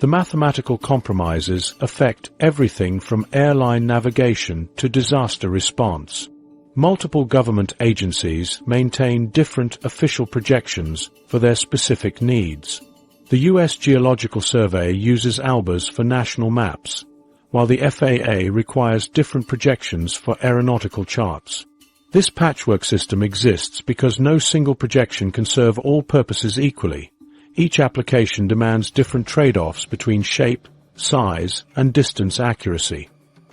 The mathematical compromises affect everything from airline navigation to disaster response. Multiple government agencies maintain different official projections for their specific needs. The US Geological Survey uses ALBAs for national maps, while the FAA requires different projections for aeronautical charts. This patchwork system exists because no single projection can serve all purposes equally. Each application demands different trade-offs between shape, size, and distance accuracy.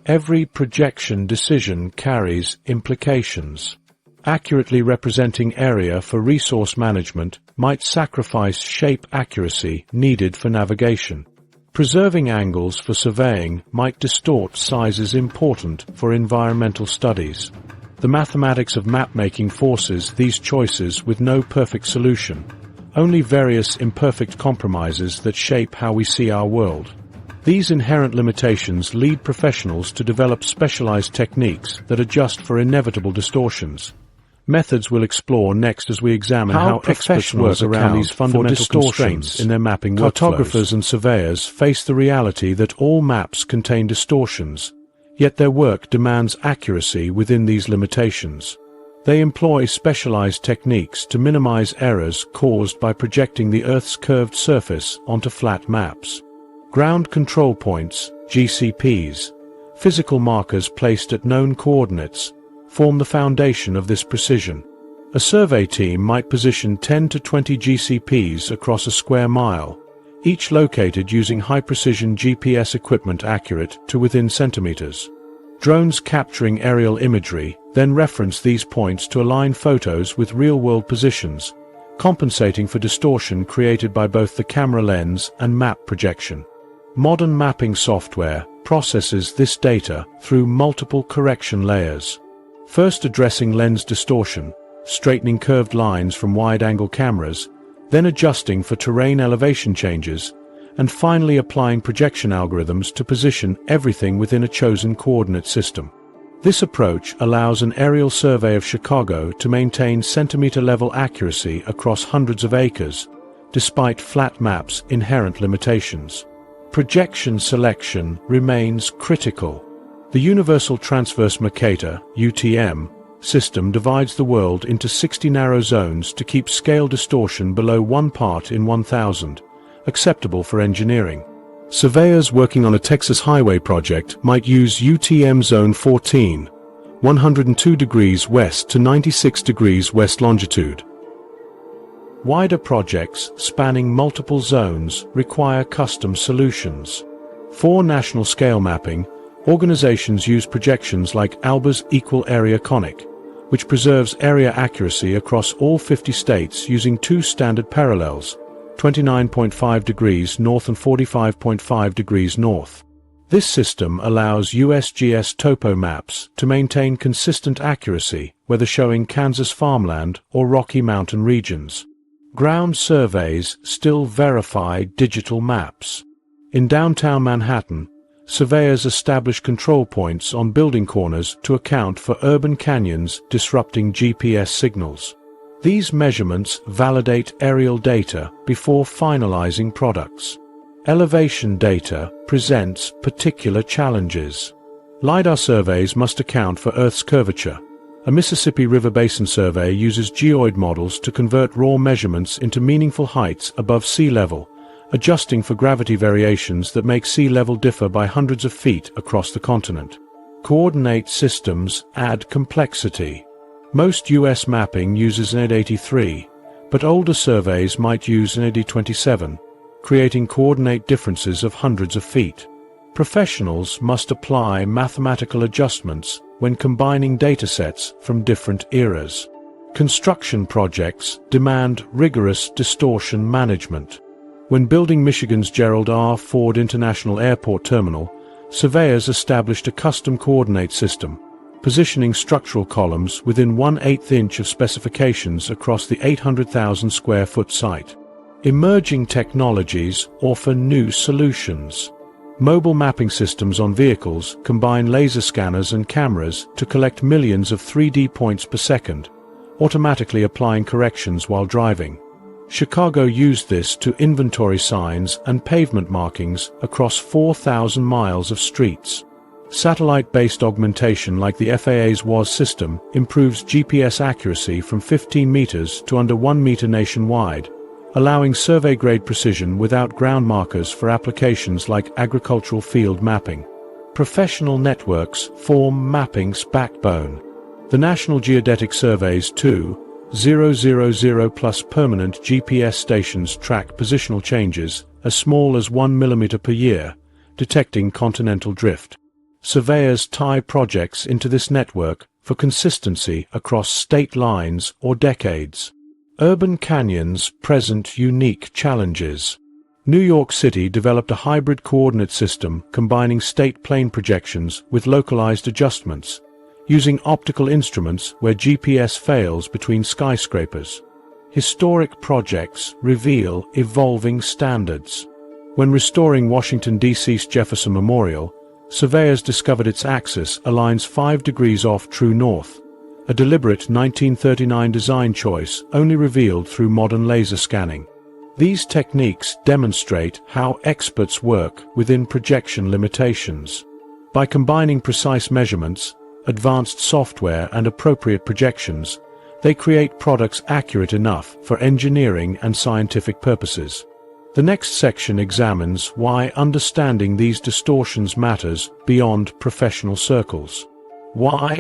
Every projection decision carries implications. Accurately representing area for resource management might sacrifice shape accuracy needed for navigation. Preserving angles for surveying might distort sizes important for environmental studies. The mathematics of mapmaking forces these choices with no perfect solution, only various imperfect compromises that shape how we see our world. These inherent limitations lead professionals to develop specialized techniques that adjust for inevitable distortions. Methods we'll explore next as we examine how experts work around these fundamental constraints in their mapping workflows. Cartographers and surveyors face the reality that all maps contain distortions, yet their work demands accuracy within these limitations. They employ specialized techniques to minimize errors caused by projecting the Earth's curved surface onto flat maps. Ground control points, GCPs, physical markers placed at known coordinates, form the foundation of this precision. A survey team might position 10 to 20 GCPs across a square mile, each located using high-precision GPS equipment accurate to within centimeters. Drones capturing aerial imagery then reference these points to align photos with real-world positions, compensating for distortion created by both the camera lens and map projection. Modern mapping software processes this data through multiple correction layers. First addressing lens distortion, straightening curved lines from wide-angle cameras, then adjusting for terrain elevation changes, and finally applying projection algorithms to position everything within a chosen coordinate system. This approach allows an aerial survey of Chicago to maintain centimeter-level accuracy across hundreds of acres, despite flat maps' inherent limitations. Projection selection remains critical. The Universal Transverse Mercator (UTM) system divides the world into 60 narrow zones to keep scale distortion below 1 part in 1,000, acceptable for engineering. Surveyors working on a Texas highway project might use UTM Zone 14, 102 degrees west to 96 degrees west longitude. Wider projects spanning multiple zones require custom solutions. For national scale mapping, organizations use projections like ALBA's Equal Area Conic, which preserves area accuracy across all 50 states using two standard parallels, 29.5 degrees north and 45.5 degrees north. This system allows USGS topo maps to maintain consistent accuracy, whether showing Kansas farmland or Rocky Mountain regions. Ground surveys still verify digital maps. In downtown Manhattan, surveyors establish control points on building corners to account for urban canyons disrupting GPS signals. These measurements validate aerial data before finalizing products. Elevation data presents particular challenges. LiDAR surveys must account for Earth's curvature. A Mississippi River Basin survey uses geoid models to convert raw measurements into meaningful heights above sea level, adjusting for gravity variations that make sea level differ by hundreds of feet across the continent. Coordinate systems add complexity. Most U.S. mapping uses an ED83, but older surveys might use an ED27, creating coordinate differences of hundreds of feet. Professionals must apply mathematical adjustments when combining datasets from different eras. Construction projects demand rigorous distortion management. When building Michigan's Gerald R. Ford International Airport Terminal, surveyors established a custom coordinate system, positioning structural columns within 1/8 inch of specifications across the 800,000 square foot site. Emerging technologies offer new solutions. Mobile mapping systems on vehicles combine laser scanners and cameras to collect millions of 3D points per second, automatically applying corrections while driving. Chicago used this to inventory signs and pavement markings across 4,000 miles of streets. Satellite-based augmentation like the FAA's WAS system improves GPS accuracy from 15 meters to under 1 meter nationwide, allowing survey-grade precision without ground markers for applications like agricultural field mapping. Professional networks form mapping's backbone. The National Geodetic Survey's 2,000 plus permanent GPS stations track positional changes as small as 1 millimeter per year, detecting continental drift. Surveyors tie projects into this network for consistency across state lines or decades. Urban canyons present unique challenges. New York City developed a hybrid coordinate system combining state plane projections with localized adjustments, using optical instruments where GPS fails between skyscrapers. Historic projects reveal evolving standards. When restoring Washington, D.C.'s Jefferson Memorial, surveyors discovered its axis aligns 5 degrees off true north, a deliberate 1939 design choice only revealed through modern laser scanning. These techniques demonstrate how experts work within projection limitations. By combining precise measurements, advanced software and appropriate projections, they create products accurate enough for engineering and scientific purposes. The next section examines why understanding these distortions matters beyond professional circles. Why